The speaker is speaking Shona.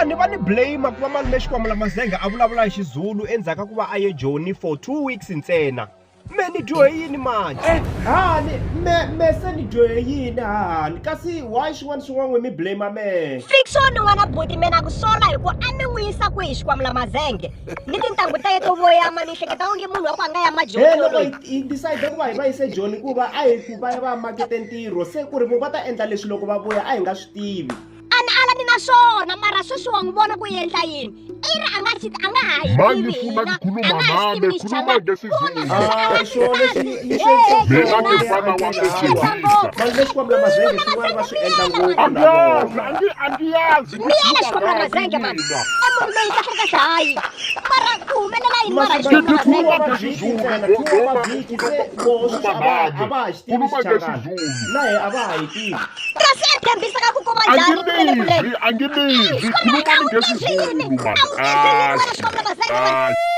ni va ni blame ku va malume Xikwamula Mazenge a vulavula hi Xizulu endzhaku ka ku va a ye Joni for 2 weeks ntsena. Me ni dyohe yini manje? Me se ni dyohe yini hahani kasi why xin'wana xin'wana mi blame me? Frickson n'wana buti me na ku sola hi ku a ni n'wi yisa kwihi Xikwamula Mazenge ni tintangu ta yeto voyama ni hleketa onge munhu wa ku a nga ya majoni loko hi decide ku va hi va yise Joni ku va a hi ku va ya va makete ntirho se ku ri va ta endla leswi loko va vuya a hi nga swi tivi. ala ni na swona mara sweswi wa n'wi vona ku endla yini i ri a nga ha hi mani funa kukhuluma nami khuluma ngesizulu Swona leswi mina ngifana wasesizulu malume Xikwamula Mazenge swin'wana va swi endla ngopfu na vona. angiyazi miyela Xikwamula Mazenge mani munhu loyi kahlekahle hayi mara ku humelela yini mara hi Khuluma Xikwamula ngesizulu na he a va ha yi tivi. kasi a tshembisa ka ku koma njhani ku vele ku anginizi khuluma ngesizulu man Xikwamula Mazenge